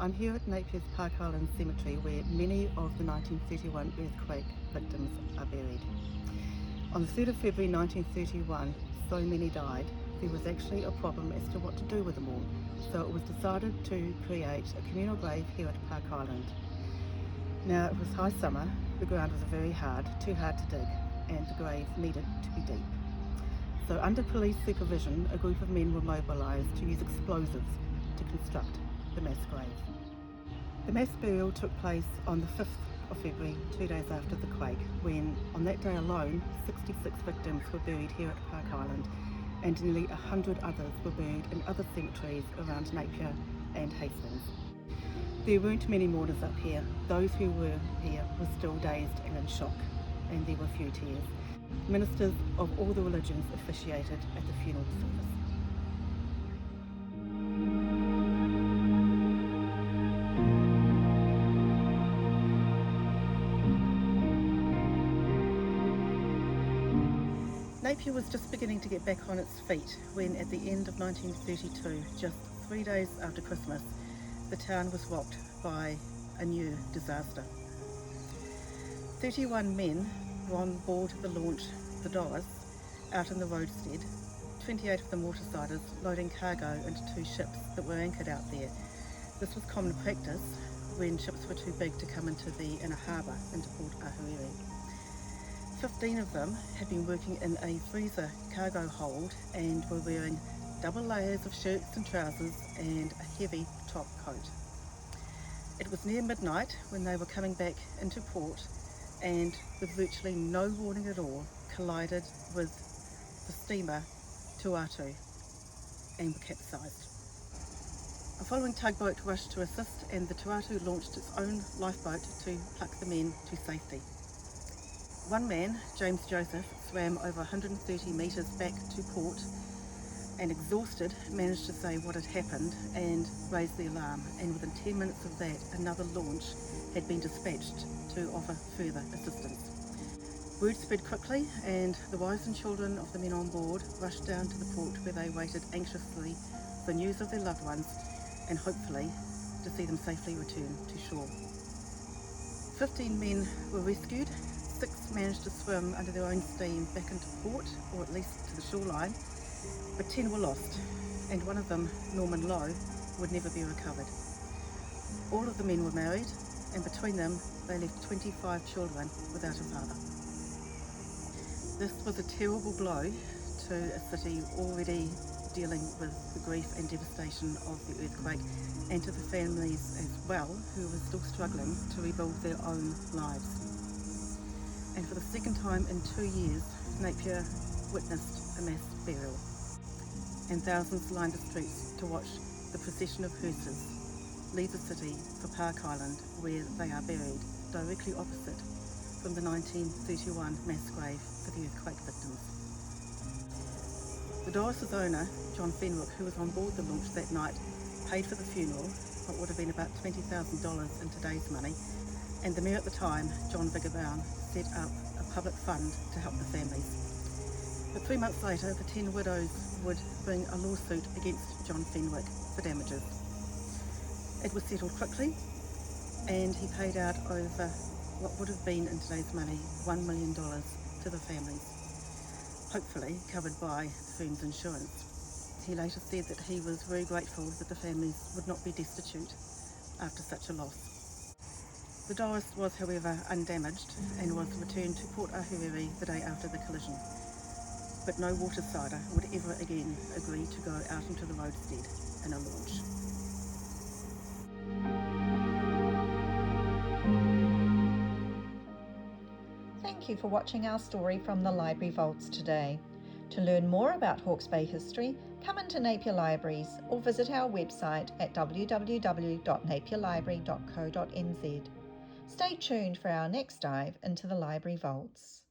I'm here at Napier's Park Island Cemetery where many of the 1931 earthquake victims are buried. On the 3rd of February 1931, so many died, there was actually a problem as to what to do with them all, so it was decided to create a communal grave here at Park Island. Now it was high summer, the ground was very hard, too hard to dig, and the grave needed to be deep. So under police supervision, a group of men were mobilised to use explosives to construct the mass grave. The mass burial took place on the 5th of February, 2 days after the quake, when on that day alone 66 victims were buried here at Park Island and nearly 100 others were buried in other cemeteries around Napier and Hastings. There weren't many mourners up here. Those who were here were still dazed and in shock, and there were few tears. Ministers of all the religions officiated at the funeral service. Napier was just beginning to get back on its feet when at the end of 1932, just 3 days after Christmas, the town was rocked by a new disaster. 31 men were on board the launch, the Doris, out in the roadstead, 28 of them watersiders loading cargo into 2 ships that were anchored out there. This was common practice when ships were too big to come into the inner harbour, into Port Ahuiri. 15 of them had been working in a freezer cargo hold and were wearing double layers of shirts and trousers and a heavy top coat. It was near midnight when they were coming back into port and, with virtually no warning at all, collided with the steamer Tuatu and were capsized. A following tugboat rushed to assist and the Tuatu launched its own lifeboat to pluck the men to safety. One man, James Joseph, swam over 130 metres back to port and, exhausted, managed to say what had happened and raise the alarm, and within 10 minutes of that another launch had been dispatched to offer further assistance. Word spread quickly and the wives and children of the men on board rushed down to the port where they waited anxiously for news of their loved ones and hopefully to see them safely return to shore. 15 men were rescued. 6 managed to swim under their own steam back into port, or at least to the shoreline, but 10 were lost, and one of them, Norman Lowe, would never be recovered. All of the men were married, and between them they left 25 children without a father. This was a terrible blow to a city already dealing with the grief and devastation of the earthquake, and to the families as well who were still struggling to rebuild their own lives. And for the second time in 2 years, Napier witnessed a mass burial, and thousands lined the streets to watch the procession of hearses leave the city for Park Island, where they are buried, directly opposite from the 1931 mass grave for the earthquake victims. The Doris' owner, John Fenwick, who was on board the launch that night, paid for the funeral, what would have been about $20,000 in today's money, and the mayor at the time, John Viggobown, set up a public fund to help the families. But 3 months later, the 10 widows would bring a lawsuit against John Fenwick for damages. It was settled quickly, and he paid out over what would have been, in today's money, $1 million to the families, hopefully covered by the firm's insurance. He later said that he was very grateful that the families would not be destitute after such a loss. The Doris was, however, undamaged and was returned to Port Ahuiri the day after the collision. But no watersider would ever again agree to go out into the roadstead in a launch. Thank you for watching our story from the Library Vaults today. To learn more about Hawke's Bay history, come into Napier Libraries or visit our website at www.napierlibrary.co.nz. Stay tuned for our next dive into the Library Vaults.